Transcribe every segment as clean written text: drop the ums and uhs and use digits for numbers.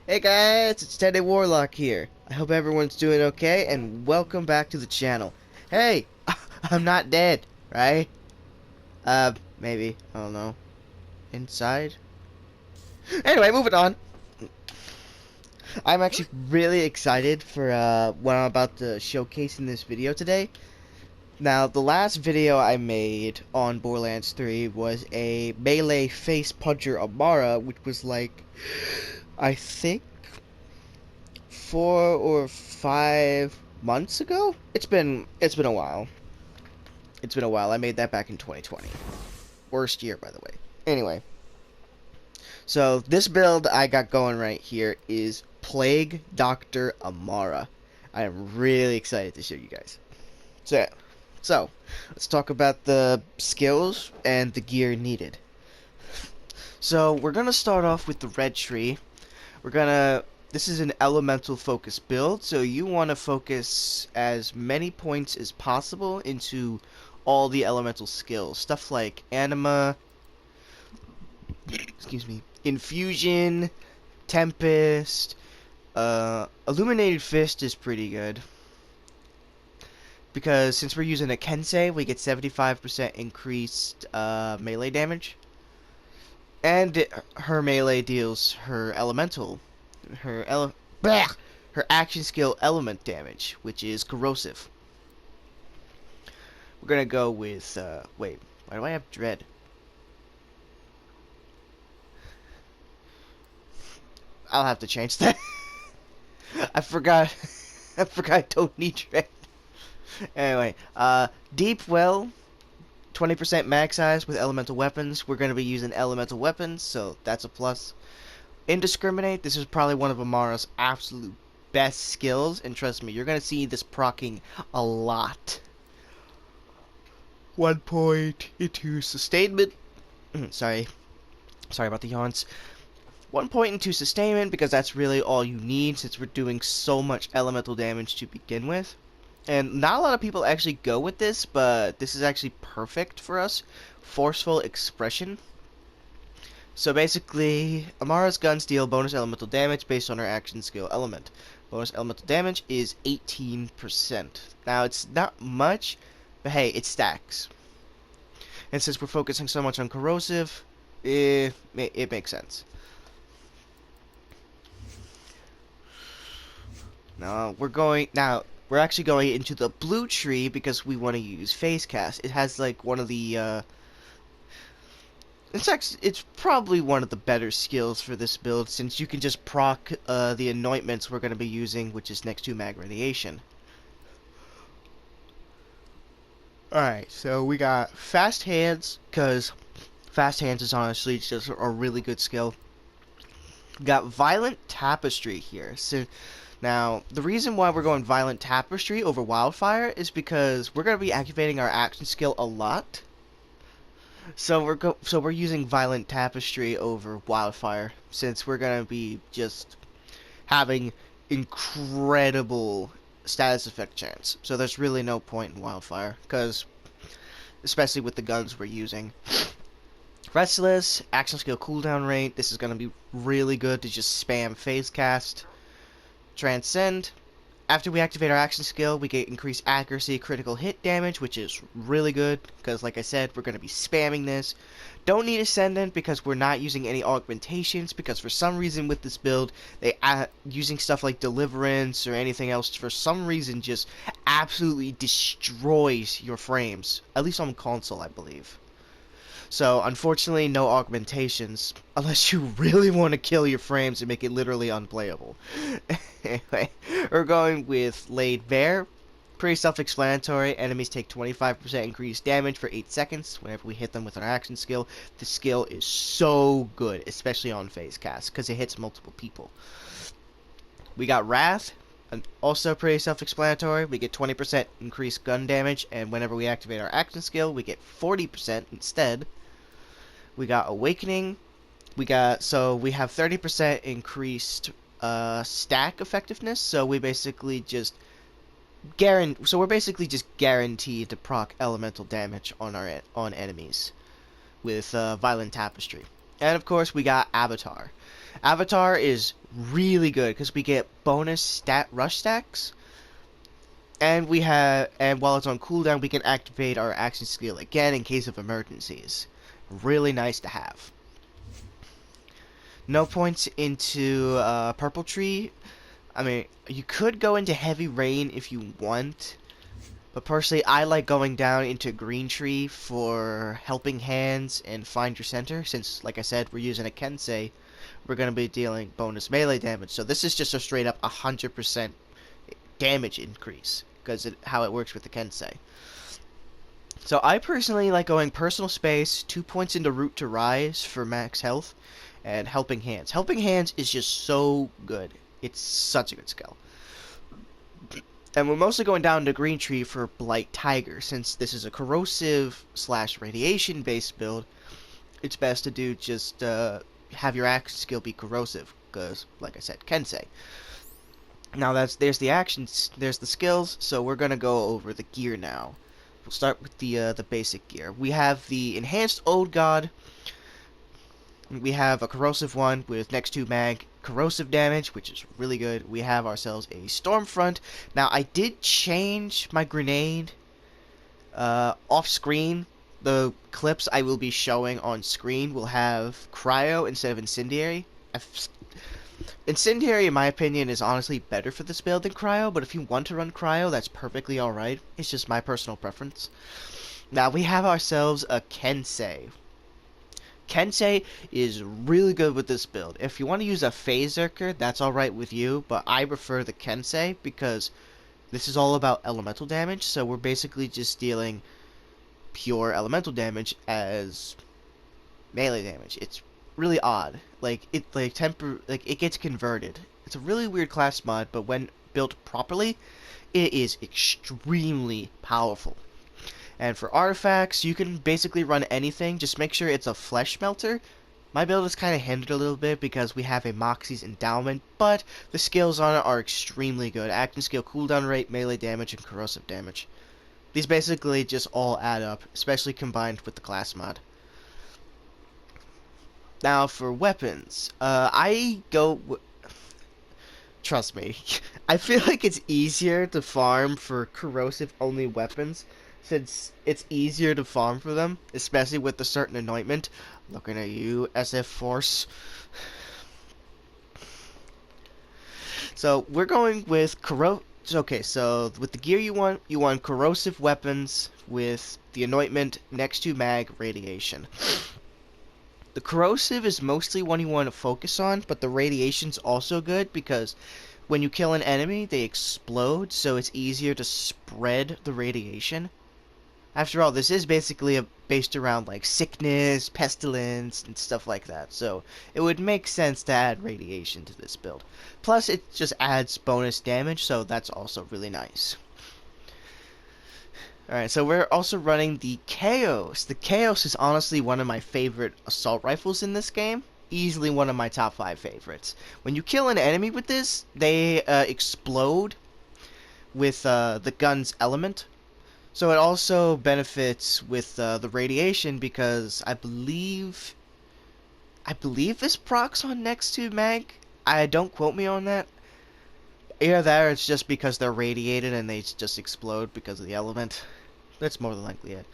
Hey guys, it's Teddy Warlock here. I hope everyone's doing okay, and welcome back to the channel. Hey, I'm not dead, right? Maybe. I don't know. Inside? Anyway, moving on. I'm actually really excited for what I'm about to showcase in this video today. Now, the last video I made on Borderlands 3 was a melee face puncher Amara, which was like, I think 4 or 5 months ago. It's been a while. It's been a while. I made that back in 2020. Worst year, by the way. Anyway, so this build I got going right here is Plague Doctor Amara. I am really excited to show you guys. So let's talk about the skills and the gear needed. So we're gonna start off with the red tree. This is an elemental focus build, so you want to focus as many points as possible into all the elemental skills. Stuff like anima, excuse me, infusion, tempest, illuminated fist is pretty good. Because since we're using a Kensei, we get 75% increased melee damage. And her melee deals her elemental her action skill element damage, which is corrosive. We're gonna go with wait, why do I have dread? I'll have to change that. I forgot. I don't need dread. Anyway, deep well, 20% mag size with elemental weapons. We're gonna be using elemental weapons, so that's a plus. Indiscriminate, this is probably one of Amara's absolute best skills, and trust me, you're going to see this proccing a lot. 1 point into sustainment. Sorry about the yawns. 1 point into sustainment, because that's really all you need, since we're doing so much elemental damage to begin with. And not a lot of people actually go with this, but this is actually perfect for us. Forceful expression. So basically, Amara's guns deal bonus elemental damage based on her action skill element. Bonus elemental damage is 18%. Now, it's not much, but hey, it stacks. And since we're focusing so much on corrosive, it makes sense. Now, we're actually going into the blue tree because we want to use phase cast. It has like one of the it's probably one of the better skills for this build, since you can just proc the anointments we're going to be using, which is next to mag radiation. Alright, so we got fast hands, because fast hands is honestly just a really good skill. We got violent tapestry here. So now, the reason why we're going violent tapestry over wildfire is because we're going to be activating our action skill a lot. So we're using violent tapestry over wildfire, since we're gonna be just having incredible status effect chance. So there's really no point in wildfire, because especially with the guns we're using. Restless, action skill cooldown rate. This is gonna be really good to just spam phase cast. Transcend. After we activate our action skill, we get increased accuracy, critical hit damage, which is really good, because like I said, we're going to be spamming this. Don't need Ascendant, because we're not using any augmentations, because for some reason with this build, using stuff like Deliverance or anything else, for some reason, just absolutely destroys your frames. At least on console, I believe. So, unfortunately, no augmentations, unless you really want to kill your frames and make it literally unplayable. Anyway, we're going with Laid Bare. Pretty self-explanatory. Enemies take 25% increased damage for 8 seconds whenever we hit them with our action skill. The skill is so good, especially on phase cast, because it hits multiple people. We got Wrath. And also pretty self-explanatory. We get 20% increased gun damage, and whenever we activate our action skill, we get 40% instead. We got Awakening. We have 30% increased stack effectiveness, so we're basically just guaranteed to proc elemental damage on enemies with Violent Tapestry. And of course, we got Avatar. Avatar is really good because we get bonus stat rush stacks, and while it's on cooldown, we can activate our action skill again in case of emergencies. Really nice to have. No points into Purple Tree. I mean, you could go into Heavy Rain if you want, but personally, I like going down into Green Tree for Helping Hands and Find Your Center, since, like I said, we're using a Kensei. We're going to be dealing bonus melee damage, so this is just a straight up 100% damage increase, because how it works with the Kensei. So I personally like going Personal Space, 2 points into Root to Rise for max health, and Helping Hands. Helping Hands is just so good. It's such a good skill. And we're mostly going down to Green Tree for Blight Tiger, since this is a corrosive / radiation based build. It's best to do just have your action skill be corrosive, because, like I said, Kensei. Now there's the actions, there's the skills, so we're gonna go over the gear now. We'll start with the basic gear. We have the Enhanced Old God. We have a corrosive one with next to mag corrosive damage, which is really good. We have ourselves a Stormfront. Now, I did change my grenade off screen. The clips I will be showing on screen will have Cryo instead of Incendiary. Incendiary, in my opinion, is honestly better for this build than Cryo, but if you want to run Cryo, that's perfectly alright. It's just my personal preference. Now, we have ourselves a Kensei. Kensei is really good with this build. If you want to use a Phaserker, that's alright with you, but I prefer the Kensei because this is all about elemental damage, so we're basically just dealing pure elemental damage as melee damage. It's really odd. It gets converted. It's a really weird class mod, but when built properly, it is extremely powerful. And for artifacts, you can basically run anything. Just make sure it's a flesh melter. My build is kind of hindered a little bit because we have a Moxie's Endowment, but the skills on it are extremely good. Action skill, cooldown rate, melee damage, and corrosive damage. These basically just all add up, especially combined with the class mod. Now for weapons, trust me, I feel like it's easier to farm for corrosive only weapons, since it's easier to farm for them, especially with the certain anointment. Looking at you, SF Force. So we're going with Okay, so with the gear you want corrosive weapons with the anointment next to mag radiation. The corrosive is mostly one you want to focus on, but the radiation's also good because when you kill an enemy, they explode, so it's easier to spread the radiation. After all, this is basically based around like sickness, pestilence, and stuff like that, so it would make sense to add radiation to this build. Plus, it just adds bonus damage, so that's also really nice. Alright, so we're also running the Chaos. The Chaos is honestly one of my favorite assault rifles in this game. Easily one of my top 5 favorites. When you kill an enemy with this, they explode with the gun's element. So it also benefits with the radiation because I believe this procs on next to mag. Don't quote me on that. Either that or it's just because they're radiated and they just explode because of the element. That's more than likely it.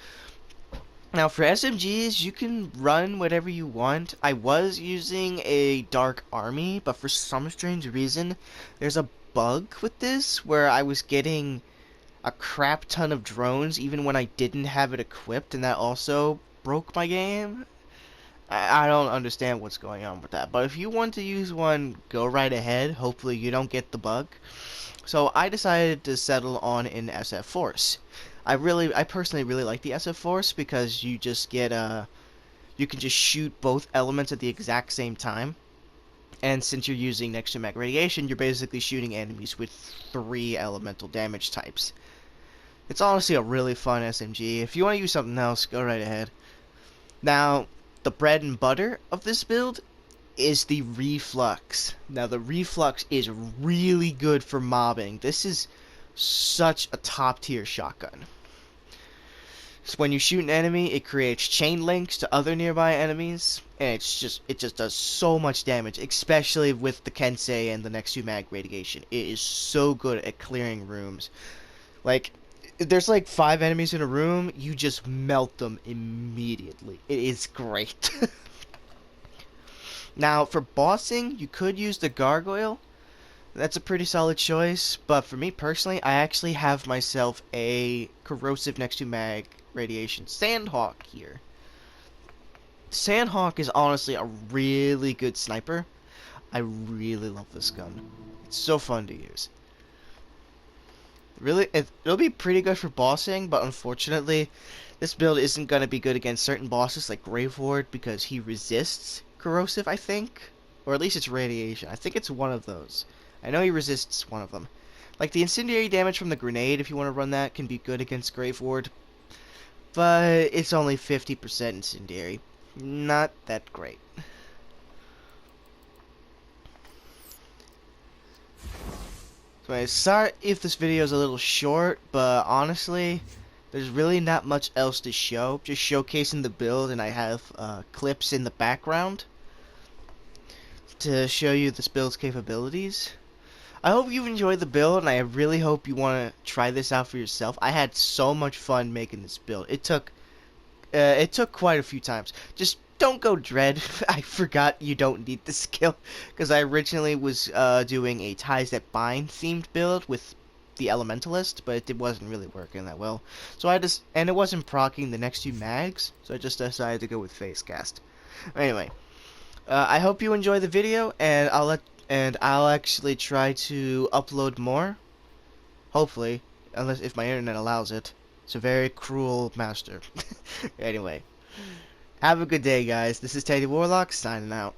Now for SMGs, you can run whatever you want. I was using a Dark Army, but for some strange reason, there's a bug with this where I was getting a crap ton of drones even when I didn't have it equipped, and that also broke my game. I don't understand what's going on with that, but if you want to use one, go right ahead. Hopefully you don't get the bug. So I decided to settle on an SF Force. I personally really like the SF Force because you just get you can just shoot both elements at the exact same time. And since you're using next to mag radiation, you're basically shooting enemies with 3 elemental damage types. It's honestly a really fun SMG. If you want to use something else, go right ahead. Now, the bread and butter of this build is the Reflux. Now, the Reflux is really good for mobbing. This is such a top tier shotgun. So when you shoot an enemy, it creates chain links to other nearby enemies, and it just does so much damage, especially with the Kensei and the next 2 mag radiation. It is so good at clearing rooms. Like, if there's like 5 enemies in a room, you just melt them immediately. It is great. Now, for bossing, you could use the Gargoyle. That's a pretty solid choice, but for me personally, I actually have myself a corrosive next to mag radiation Sandhawk here. Sandhawk is honestly a really good sniper. I really love this gun. It's so fun to use. Really, it'll be pretty good for bossing, but unfortunately, this build isn't going to be good against certain bosses like Graveward because he resists corrosive, I think. Or at least it's radiation. I think it's one of those. I know he resists one of them. Like, the incendiary damage from the grenade, if you want to run that, can be good against Graveward. But it's only 50% incendiary. Not that great. So, sorry if this video is a little short, but honestly, there's really not much else to show. Just showcasing the build, and I have clips in the background to show you this build's capabilities. I hope you enjoyed the build, and I really hope you want to try this out for yourself. I had so much fun making this build. It took quite a few times. Just don't go Dread. I forgot you don't need the skill, because I originally was doing a Ties That Bind themed build with the Elementalist, but it wasn't really working that well. So and it wasn't proccing the next 2 mags, so I just decided to go with Phase Cast. Anyway, I hope you enjoy the video, and I'll actually try to upload more. Hopefully, unless if my internet allows it. It's a very cruel master. Anyway, have a good day, guys. This is Teddy Warlock signing out.